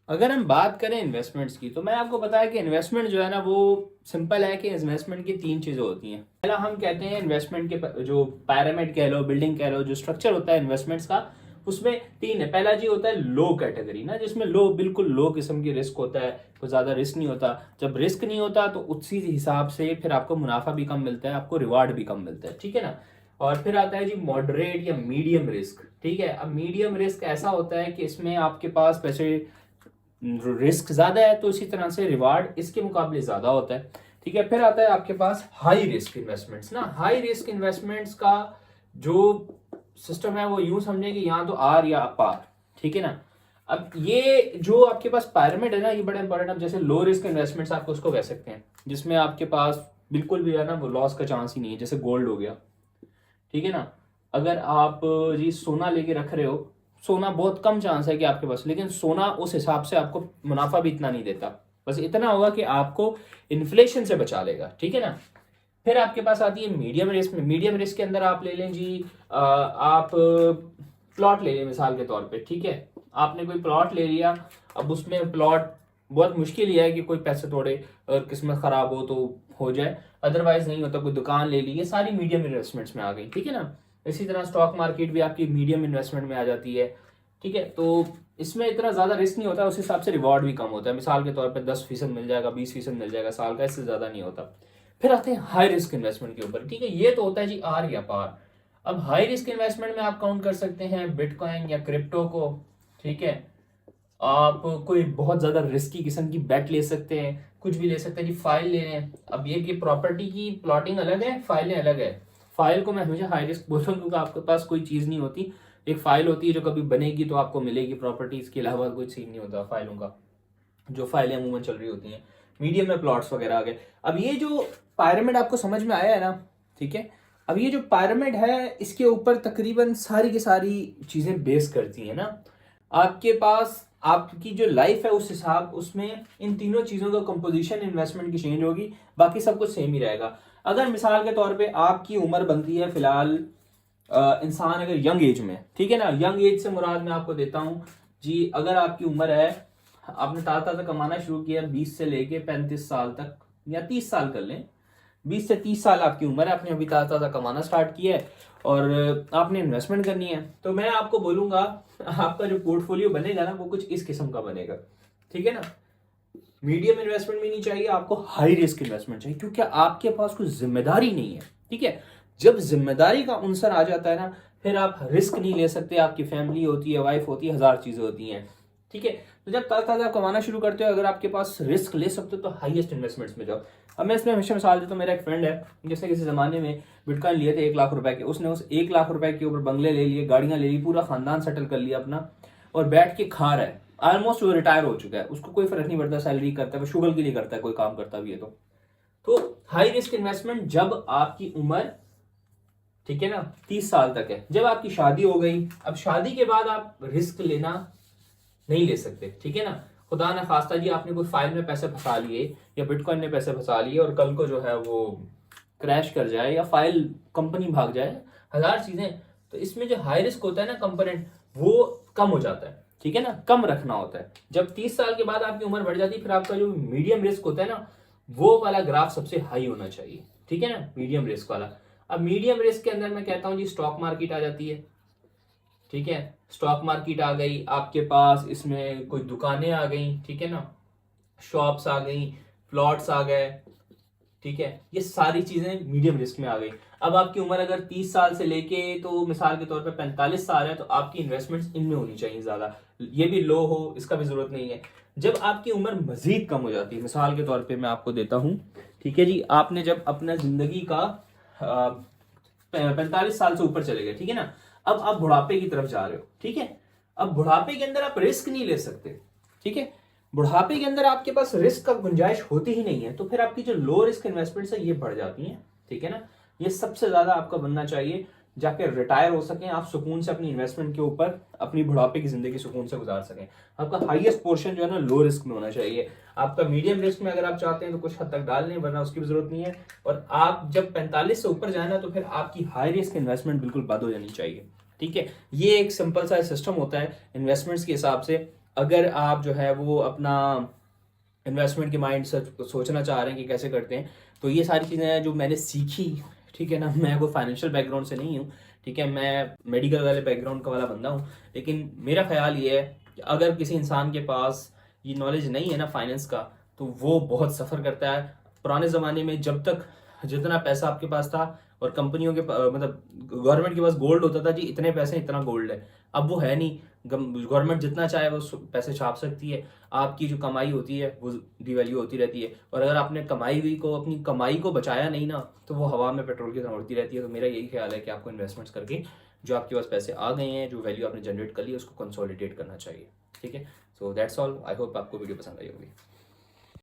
अगर हम बात करें इन्वेस्टमेंट्स की, तो मैं आपको बताया कि इन्वेस्टमेंट जो है ना, वो सिंपल है कि इन्वेस्टमेंट की तीन चीज़ें होती हैं। पहला हम कहते हैं इन्वेस्टमेंट के जो पैरामिड कह लो, बिल्डिंग कह लो, जो स्ट्रक्चर होता है इन्वेस्टमेंट्स का, उसमें तीन है। पहला जी होता है लो कैटेगरी ना, जिसमें लो, बिल्कुल लो किस्म की रिस्क होता है, कोई ज़्यादा रिस्क नहीं होता। जब रिस्क नहीं होता तो उसी हिसाब से फिर आपको मुनाफा भी कम मिलता है, आपको रिवार्ड भी कम मिलता है, ठीक है ना। और फिर आता है जी मॉडरेट या मीडियम रिस्क, ठीक है। अब मीडियम रिस्क ऐसा होता है कि इसमें आपके पास पैसे, रिस्क ज्यादा है तो इसी तरह से रिवार्ड इसके मुकाबले ज्यादा होता है, ठीक है। फिर आता है आपके पास हाई रिस्क इन्वेस्टमेंट्स ना। हाई रिस्क इन्वेस्टमेंट्स का जो सिस्टम है वो यूं समझे कि यहाँ तो आर या अपार, ठीक है ना। अब ये जो आपके पास पैरामिड है ना, ये बड़ा इंपॉर्टेंट। अब जैसे लो रिस्क इन्वेस्टमेंट्स आप उसको कह सकते हैं, जिसमें आपके पास बिल्कुल भी है ना वो लॉस का चांस ही नहीं है, जैसे गोल्ड हो गया, ठीक है ना। अगर आप जी सोना लेके रख रहे हो, सोना बहुत कम चांस है कि आपके पास, लेकिन सोना उस हिसाब से आपको मुनाफा भी इतना नहीं देता, बस इतना होगा कि आपको इन्फ्लेशन से बचा लेगा, ठीक है ना। फिर आपके पास आती है मीडियम रिस्क में। मीडियम रिस्क के अंदर आप ले लें जी, आप प्लॉट ले लें मिसाल के तौर पे, ठीक है। आपने कोई प्लॉट ले लिया, अब उसमें प्लॉट बहुत मुश्किल ही है कि कोई पैसे थोड़े, अगर किस्मत खराब हो तो हो जाए, अदरवाइज नहीं होता। कोई दुकान ले ली, ये सारी मीडियम इन्वेस्टमेंट्स में आ गई, ठीक है ना। इसी तरह स्टॉक मार्केट भी आपकी मीडियम इन्वेस्टमेंट में आ जाती है, ठीक है। तो इसमें इतना ज्यादा रिस्क नहीं होता, उस हिसाब से रिवॉर्ड भी कम होता है। मिसाल के तौर पर 10% मिल जाएगा, 20% मिल जाएगा साल का, इससे ज्यादा नहीं होता। फिर आते हैं हाई रिस्क इन्वेस्टमेंट के ऊपर, ठीक है। ये तो होता है जी आर या पार। अब हाई रिस्क इन्वेस्टमेंट में आप काउंट कर सकते हैं बिटकॉइन या क्रिप्टो को, ठीक है। आप कोई बहुत ज्यादा रिस्की किस्म की बेट ले सकते हैं, कुछ भी ले सकते हैं जी। फाइल ले लें, अब ये कि प्रॉपर्टी की प्लॉटिंग अलग है, फाइलें अलग है। फाइल को मैं हमेशा हाई रिस्क बोलता हूँ, क्योंकि आपके पास कोई चीज नहीं होती। एक फाइल होती है जो कभी बनेगी तो आपको मिलेगी प्रॉपर्टी, इसके अलावा कोई सीन नहीं होता फाइलों का, जो फाइलें अमूमन चल रही होती हैं। मीडियम में प्लॉट्स वगैरह आ गए। अब ये जो पायरामिड आपको समझ में आया है ना, ठीक है। अब ये जो पायरामिड है, इसके ऊपर तकरीबन सारी की सारी चीजें बेस करती हैं ना। आपके पास आपकी जो लाइफ है उस हिसाब, उसमें इन तीनों चीजों का कंपोजिशन इन्वेस्टमेंट की चेंज होगी, बाकी सब कुछ सेम ही रहेगा। अगर मिसाल के तौर पे आपकी उम्र बनती है फिलहाल, इंसान अगर यंग एज में, ठीक है ना, यंग एज से मुराद मैं आपको देता हूँ जी, अगर आपकी उम्र है, आपने ताज़ा ताज़ा कमाना शुरू किया 20 से लेके 35 साल तक, या 30 साल कर लें, 20 से 30 साल आपकी उम्र है, आपने अभी ताज़ा ताज़ा कमाना स्टार्ट किया है और आपने इन्वेस्टमेंट करनी है, तो मैं आपको बोलूंगा आपका जो पोर्टफोलियो बनेगा ना, वो कुछ इस किस्म का बनेगा, ठीक है ना। मीडियम इन्वेस्टमेंट भी नहीं चाहिए आपको, हाई रिस्क इन्वेस्टमेंट चाहिए, क्योंकि आपके पास कोई जिम्मेदारी नहीं है, ठीक है। जब जिम्मेदारी का अंसर आ जाता है ना, फिर आप रिस्क नहीं ले सकते। आपकी फैमिली होती है, वाइफ होती है, हजार चीजें होती हैं, ठीक है। तो जब ताज़ा ताज़ा कमाना शुरू करते हो, अगर आपके पास रिस्क ले सकते हो, तो हाईएस्ट इन्वेस्टमेंट्स में जाओ। अब मैं इसमें हमेशा मिसाल देता हूँ, मेरा एक फ्रेंड है, जिसने किसी जमाने में बिटकॉइन लिए थे 1 लाख रुपए के, उसने उस 1 लाख रुपए के ऊपर बंगले ले लिए, गाड़ियां ले ली, पूरा खानदान सेटल कर लिया अपना, और बैठ के खा रहा है। ऑलमोस्ट वो रिटायर हो चुका है, उसको कोई फर्क नहीं पड़ता, सैलरी करता है, वो शुगर के लिए करता है, कोई काम करता भी है तो हाई रिस्क इन्वेस्टमेंट जब आपकी उम्र, ठीक है ना, 30 साल तक है। जब आपकी शादी हो गई, अब शादी के बाद आप रिस्क लेना नहीं ले सकते, ठीक है ना। खुदा ना खास्ता जी, आपने कोई फाइल में पैसे फंसा लिए, या बिटकॉइन में पैसे फंसा लिए, और कल को जो है वो क्रैश कर जाए, या फाइल कंपनी भाग जाए, हजार चीजें, तो इसमें जो हाई रिस्क होता है ना कंपोनेंट, वो कम हो जाता है, ठीक है ना, कम रखना होता है। जब 30 साल के बाद आपकी उम्र बढ़ जाती है, फिर आपका जो मीडियम रिस्क होता है ना, वो वाला ग्राफ सबसे हाई होना चाहिए, ठीक है ना, मीडियम रिस्क वाला। अब मीडियम रिस्क के अंदर मैं कहता हूं जी, स्टॉक मार्केट आ जाती है, ठीक है। स्टॉक मार्केट आ गई आपके पास, इसमें कोई दुकानें आ गई, ठीक है ना, शॉप्स आ गई, प्लॉट्स आ गए, ठीक है। ये सारी चीजें मीडियम रिस्क में आ गई। अब आपकी उम्र अगर 30 साल से लेके तो मिसाल के तौर पे 45 साल है, तो आपकी इन्वेस्टमेंट्स इनमें होनी चाहिए ज्यादा। ये भी लो हो, इसका भी जरूरत नहीं है। जब आपकी उम्र मजीद कम हो जाती है, मिसाल के तौर पे मैं आपको देता हूं, ठीक है जी, आपने जब अपना जिंदगी का 45 साल से ऊपर चले गए, ठीक है ना, अब आप बुढ़ापे की तरफ जा रहे हो, ठीक है। अब बुढ़ापे के अंदर आप रिस्क नहीं ले सकते, ठीक है। बुढ़ापे के अंदर आपके पास रिस्क का गुंजाइश होती ही नहीं है, तो फिर आपकी जो लो रिस्क इन्वेस्टमेंट्स है ये बढ़ जाती हैं, ठीक है ना। ये सबसे ज्यादा आपका बनना चाहिए, जाके रिटायर हो सकें आप सुकून से अपनी इन्वेस्टमेंट के ऊपर, अपनी बुढ़ापे की जिंदगी सुकून से गुजार सकें। आपका हाईएस्ट पोर्शन जो है ना लो रिस्क में होना चाहिए। आपका मीडियम रिस्क में अगर आप चाहते हैं तो कुछ हद तक डाल लें, वरना उसकी भी जरूरत नहीं है। और आप जब 45 से ऊपर जाए ना, तो फिर आपकी हाई रिस्क इन्वेस्टमेंट बिल्कुल बंद हो जानी चाहिए, ठीक है। ये एक सिंपल सा सिस्टम होता है इन्वेस्टमेंट्स के हिसाब से। अगर आप जो है वो अपना इन्वेस्टमेंट के माइंड से सोचना चाह रहे हैं कि कैसे करते हैं, तो ये सारी चीज़ें हैं जो मैंने सीखी, ठीक है ना। मैं कोई फाइनेंशियल बैकग्राउंड से नहीं हूँ, ठीक है, मैं मेडिकल वाले बैकग्राउंड का वाला बंदा हूँ, लेकिन मेरा ख्याल ये है कि अगर किसी इंसान के पास ये नॉलेज नहीं है ना फाइनेंस का, तो वो बहुत सफ़र करता है। पुराने ज़माने में जब तक जितना पैसा आपके पास था और कंपनियों के मतलब गवर्नमेंट के पास गोल्ड होता था, जी इतने पैसे इतना गोल्ड है, अब वो है नहीं। गवर्नमेंट जितना चाहे वो पैसे छाप सकती है, आपकी जो कमाई होती है वो डिवैल्यू होती रहती है, और अगर आपने कमाई हुई को अपनी कमाई को बचाया नहीं ना, तो वो हवा में पेट्रोल की तरह उड़ती रहती है। तो मेरा यही ख्याल है कि आपको इन्वेस्टमेंट्स करके जो आपके पास पैसे आ गए हैं, जो वैल्यू आपने जनरेट कर ली है, उसको कंसोलिडेट करना चाहिए, ठीक है। So that's all, I hope आपको वीडियो पसंद आई होगी।